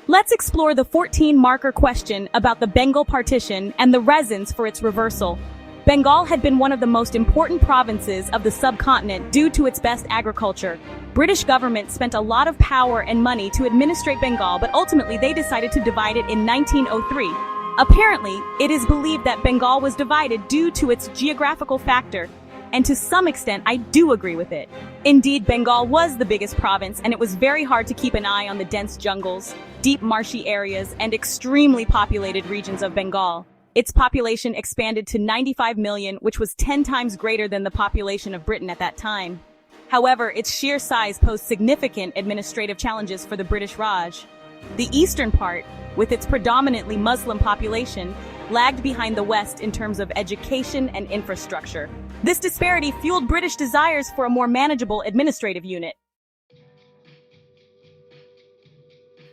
Let's explore the 14-marker question about the Bengal partition and the reasons for its reversal. Bengal had been one of the most important provinces of the subcontinent due to its best agriculture. British government spent a lot of power and money to administrate Bengal, but ultimately they decided to divide it in 1903. Apparently, it is believed that Bengal was divided due to its geographical factor, and to some extent I do agree with it. Indeed, Bengal was the biggest province, and it was very hard to keep an eye on the dense jungles, deep marshy areas, and extremely populated regions of Bengal. Its population expanded to 95 million, which was 10 times greater than the population of Britain at that time. However, its sheer size posed significant administrative challenges for the British Raj. The eastern part, with its predominantly Muslim population, lagged behind the West in terms of education and infrastructure. This disparity fueled British desires for a more manageable administrative unit.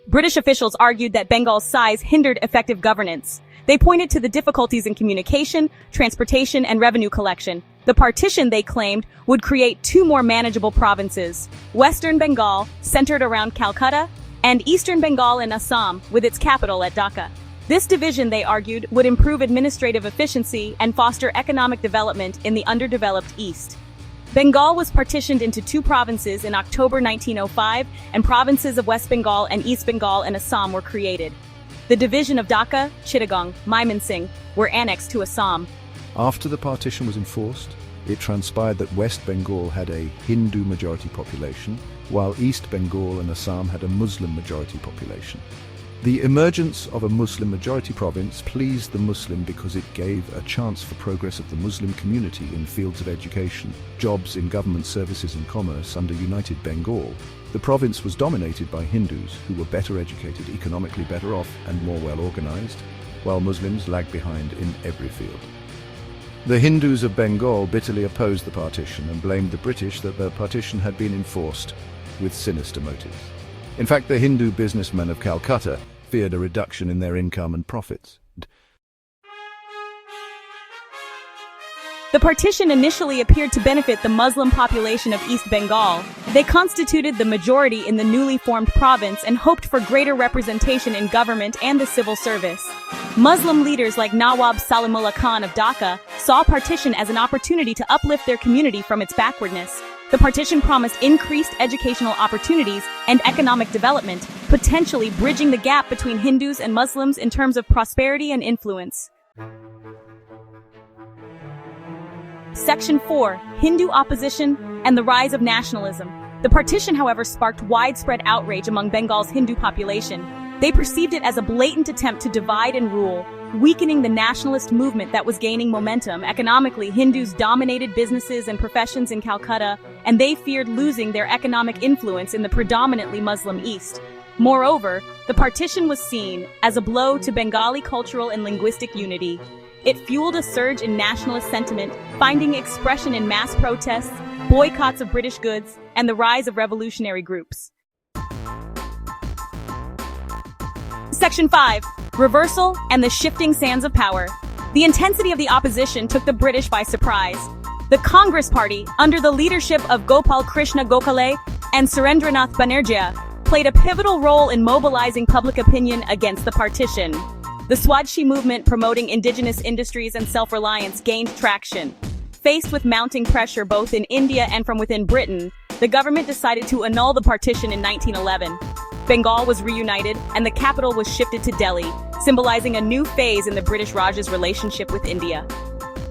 British officials argued that Bengal's size hindered effective governance. They pointed to the difficulties in communication, transportation, and revenue collection. The partition, they claimed, would create two more manageable provinces: Western Bengal, centered around Calcutta, and Eastern Bengal and Assam, with its capital at Dhaka. This division, they argued, would improve administrative efficiency and foster economic development in the underdeveloped East. Bengal was partitioned into two provinces in October 1905, and provinces of West Bengal and East Bengal and Assam were created. The division of Dhaka, Chittagong, Mymensingh were annexed to Assam. After the partition was enforced, it transpired that West Bengal had a Hindu majority population, while East Bengal and Assam had a Muslim majority population. The emergence of a Muslim majority province pleased the Muslim because it gave a chance for progress of the Muslim community in fields of education, jobs in government services and commerce. Under United Bengal, the province was dominated by Hindus who were better educated, economically better off, and more well organized, while Muslims lagged behind in every field. The Hindus of Bengal bitterly opposed the partition and blamed the British that the partition had been enforced with sinister motives. In fact, the Hindu businessmen of Calcutta feared a reduction in their income and profits. The partition initially appeared to benefit the Muslim population of East Bengal. They constituted the majority in the newly formed province and hoped for greater representation in government and the civil service. Muslim leaders like Nawab Salimullah Khan of Dhaka saw partition as an opportunity to uplift their community from its backwardness. The partition promised increased educational opportunities and economic development, potentially bridging the gap between Hindus and Muslims in terms of prosperity and influence. Section 4. Hindu opposition and the rise of nationalism. The partition, however, sparked widespread outrage among Bengal's Hindu population. They perceived it as a blatant attempt to divide and rule, weakening the nationalist movement that was gaining momentum. Economically, Hindus dominated businesses and professions in Calcutta, and they feared losing their economic influence in the predominantly Muslim East. Moreover, the partition was seen as a blow to Bengali cultural and linguistic unity. It fueled a surge in nationalist sentiment, finding expression in mass protests, boycotts of British goods, and the rise of revolutionary groups. Section 5. Reversal and the shifting sands of power. The intensity of the opposition took the British by surprise. The Congress Party, under the leadership of Gopal Krishna Gokhale and Surendranath Banerjee, played a pivotal role in mobilizing public opinion against the partition. The Swadeshi movement promoting indigenous industries and self-reliance gained traction. Faced with mounting pressure both in India and from within Britain, the government decided to annul the partition in 1911. Bengal was reunited, and the capital was shifted to Delhi, symbolizing a new phase in the British Raj's relationship with India.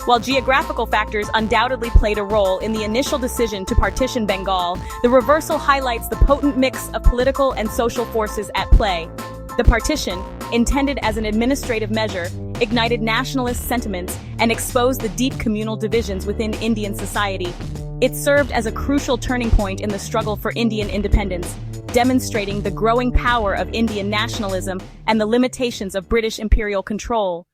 While geographical factors undoubtedly played a role in the initial decision to partition Bengal, the reversal highlights the potent mix of political and social forces at play. The partition, intended as an administrative measure, ignited nationalist sentiments and exposed the deep communal divisions within Indian society. It served as a crucial turning point in the struggle for Indian independence, demonstrating the growing power of Indian nationalism and the limitations of British imperial control.